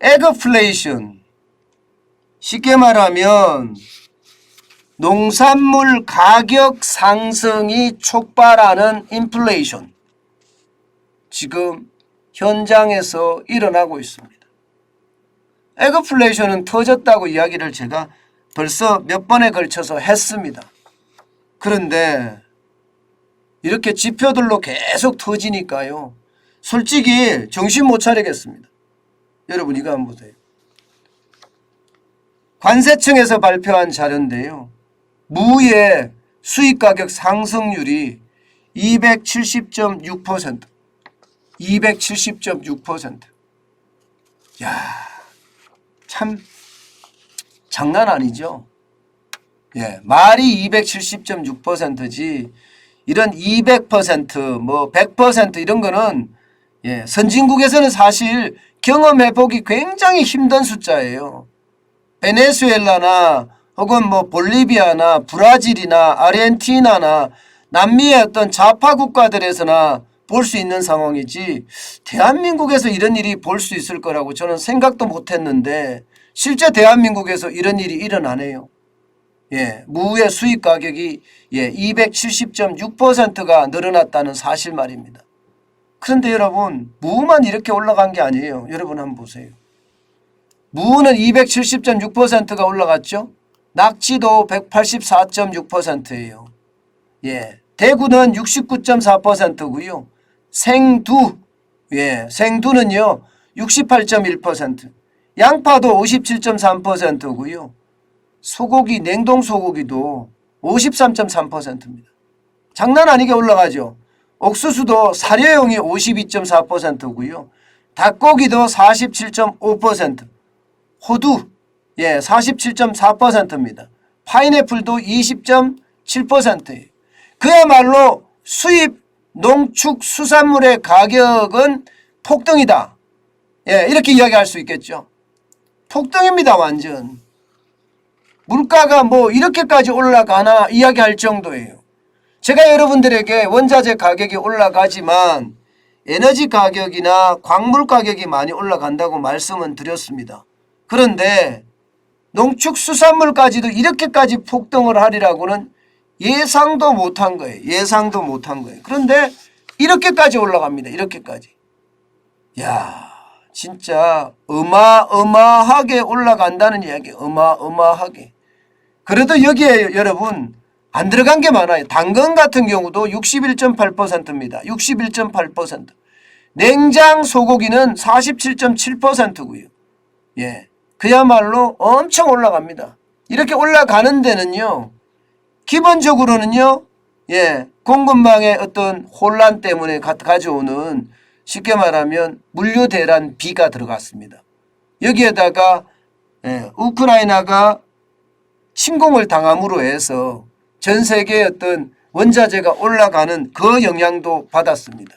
에그플레이션, 쉽게 말하면 농산물 가격 상승이 촉발하는 인플레이션, 지금 현장에서 일어나고 있습니다. 에그플레이션은 터졌다고 이야기를 제가 벌써 몇 번에 걸쳐서 했습니다. 그런데 이렇게 지표들로 계속 터지니까요, 솔직히 정신 못 차리겠습니다. 여러분 이거 한번 보세요. 관세청에서 발표한 자료인데요, 무의 수입가격 상승률이 270.6%, 270.6%. 야, 참 장난 아니죠. 예, 말이 270.6%지 이런 200% 뭐 100% 이런 거는, 예, 선진국에서는 사실 경험해보기 굉장히 힘든 숫자예요. 베네수엘라나 혹은 뭐 볼리비아나 브라질이나 아르헨티나나 남미의 어떤 좌파 국가들에서나 볼 수 있는 상황이지, 대한민국에서 이런 일이 볼 수 있을 거라고 저는 생각도 못했는데 실제 대한민국에서 이런 일이 일어나네요. 예, 무의 수입 가격이 270.6%가 늘어났다는 사실 말입니다. 그런데 여러분, 무만 이렇게 올라간 게 아니에요. 여러분 한번 보세요. 무는 270.6%가 올라갔죠. 낙지도 184.6%예요. 예, 대구는 69.4%고요. 생두, 예, 생두는요 68.1%, 양파도 57.3%고요. 소고기, 냉동 소고기도 53.3%입니다. 장난 아니게 올라가죠. 옥수수도 사료용이 52.4%고요. 닭고기도 47.5%, 호두, 예, 47.4%입니다. 파인애플도 20.7%예요. 그야말로 수입 농축수산물의 가격은 폭등이다. 예, 이렇게 이야기할 수 있겠죠. 폭등입니다, 완전. 물가가 뭐 이렇게까지 올라가나 이야기할 정도예요. 제가 여러분들에게 원자재 가격이 올라가지만 에너지 가격이나 광물 가격이 많이 올라간다고 말씀은 드렸습니다. 그런데 농축수산물까지도 이렇게까지 폭등을 하리라고는 예상도 못한 거예요. 예상도 못한 거예요. 그런데 이렇게까지 올라갑니다. 이렇게까지. 야, 진짜 어마어마하게 올라간다는 이야기. 어마어마하게. 그래도 여기에 여러분 안 들어간 게 많아요. 당근 같은 경우도 61.8%입니다. 61.8%. 냉장 소고기는 47.7%고요. 예, 그야말로 엄청 올라갑니다. 이렇게 올라가는 데는요, 기본적으로는요, 예, 공급망의 어떤 혼란 때문에 가져오는, 쉽게 말하면 물류 대란 비가 들어갔습니다. 여기에다가 우크라이나가 침공을 당함으로 해서 전 세계의 어떤 원자재가 올라가는 그 영향도 받았습니다.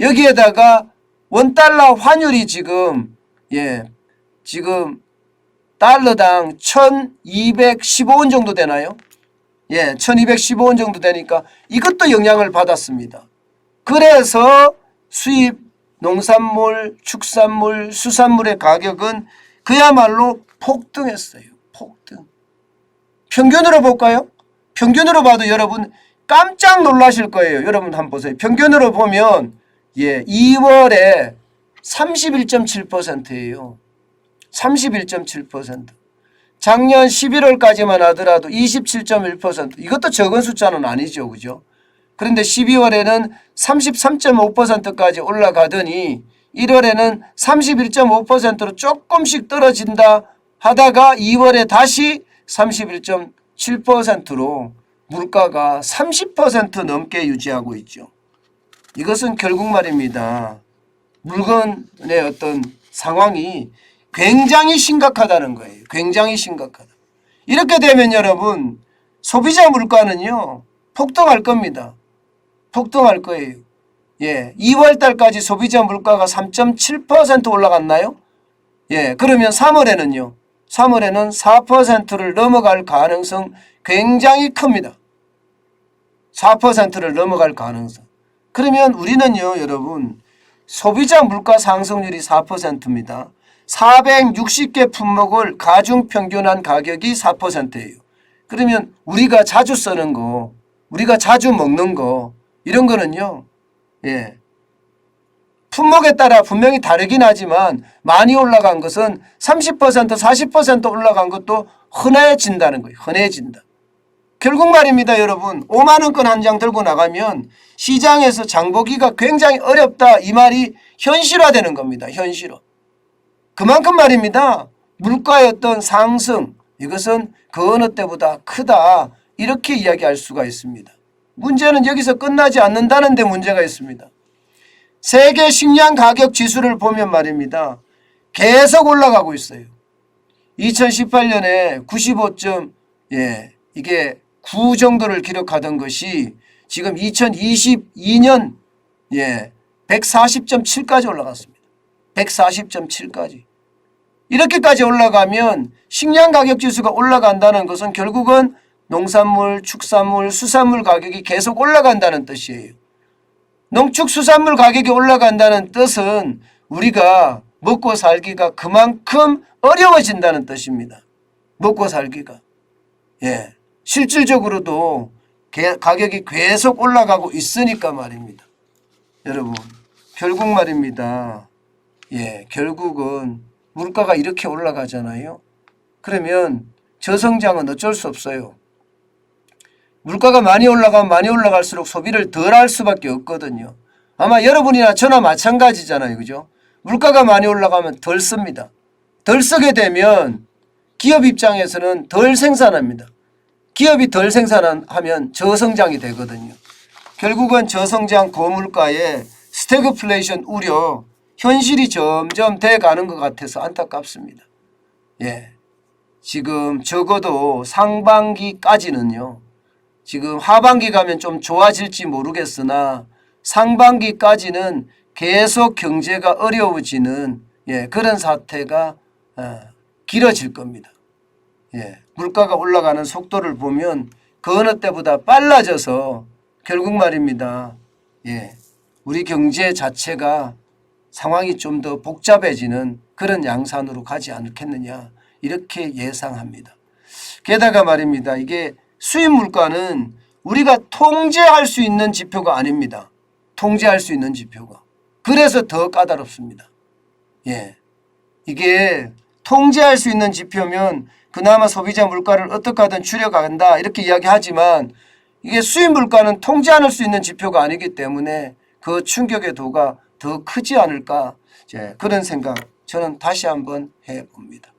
여기에다가 원달러 환율이 지금 달러당 1215원 정도 되나요? 예, 1215원 정도 되니까 이것도 영향을 받았습니다. 그래서 수입 농산물, 축산물, 수산물의 가격은 그야말로 폭등했어요. 폭등. 평균으로 볼까요? 평균으로 봐도 여러분 깜짝 놀라실 거예요. 여러분 한번 보세요. 평균으로 보면 2월에 31.7%예요. 31.7%. 작년 11월까지만 하더라도 27.1%. 이것도 적은 숫자는 아니죠. 그죠? 그런데 12월에는 33.5%까지 올라가더니 1월에는 31.5%로 조금씩 떨어진다 하다가 2월에 다시 31.7%로 물가가 30% 넘게 유지하고 있죠. 이것은 결국 말입니다. 물건의 어떤 상황이 굉장히 심각하다는 거예요. 굉장히 심각하다. 이렇게 되면 여러분 소비자 물가는요 폭등할 겁니다. 폭등할 거예요. 예, 2월 달까지 소비자 물가가 3.7% 올라갔나요? 예, 그러면 3월에는요. 3월에는 4%를 넘어갈 가능성 굉장히 큽니다. 4%를 넘어갈 가능성. 그러면 우리는요, 여러분, 소비자 물가 상승률이 4%입니다. 460개 품목을 가중 평균한 가격이 4%예요. 그러면 우리가 자주 쓰는 거, 우리가 자주 먹는 거 이런 거는요. 예. 품목에 따라 분명히 다르긴 하지만 많이 올라간 것은 30% 40% 올라간 것도 흔해진다는 거예요. 흔해진다. 결국 말입니다, 여러분. 5만 원권 한 장 들고 나가면 시장에서 장보기가 굉장히 어렵다. 이 말이 현실화되는 겁니다. 현실화. 그만큼 말입니다. 물가의 어떤 상승 이것은 그 어느 때보다 크다. 이렇게 이야기할 수가 있습니다. 문제는 여기서 끝나지 않는다는 데 문제가 있습니다. 세계 식량 가격 지수를 보면 말입니다. 계속 올라가고 있어요. 2018년에 95점 이게 9 정도를 기록하던 것이 지금 2022년 140.7까지 올라갔습니다. 140.7까지. 이렇게까지 올라가면 식량 가격 지수가 올라간다는 것은 결국은 농산물, 축산물, 수산물 가격이 계속 올라간다는 뜻이에요. 농축수산물 가격이 올라간다는 뜻은 우리가 먹고 살기가 그만큼 어려워진다는 뜻입니다. 먹고 살기가. 실질적으로도 가격이 계속 올라가고 있으니까 말입니다. 여러분, 결국 말입니다. 결국은 물가가 이렇게 올라가잖아요. 그러면 저성장은 어쩔 수 없어요. 물가가 많이 올라가면 많이 올라갈수록 소비를 덜 할 수밖에 없거든요. 아마 여러분이나 저나 마찬가지잖아요. 그죠? 물가가 많이 올라가면 덜 씁니다. 덜 쓰게 되면 기업 입장에서는 덜 생산합니다. 기업이 덜 생산하면 저성장이 되거든요. 결국은 저성장 고물가에 스태그플레이션 우려 현실이 점점 돼가는 것 같아서 안타깝습니다. 지금 적어도 상반기까지는요. 지금 하반기 가면 좀 좋아질지 모르겠으나 상반기까지는 계속 경제가 어려워지는 그런 사태가 길어질 겁니다. 물가가 올라가는 속도를 보면 그 어느 때보다 빨라져서 결국 말입니다. 우리 경제 자체가 상황이 좀 더 복잡해지는 그런 양상으로 가지 않겠느냐 이렇게 예상합니다. 게다가 말입니다. 이게 수입 물가는 우리가 통제할 수 있는 지표가 아닙니다. 통제할 수 있는 지표가. 그래서 더 까다롭습니다. 이게 통제할 수 있는 지표면 그나마 소비자 물가를 어떻게 하든 줄여간다 이렇게 이야기하지만 이게 수입 물가는 통제할 수 있는 지표가 아니기 때문에 그 충격의 도가 더 크지 않을까 그런 생각 저는 다시 한번 해봅니다.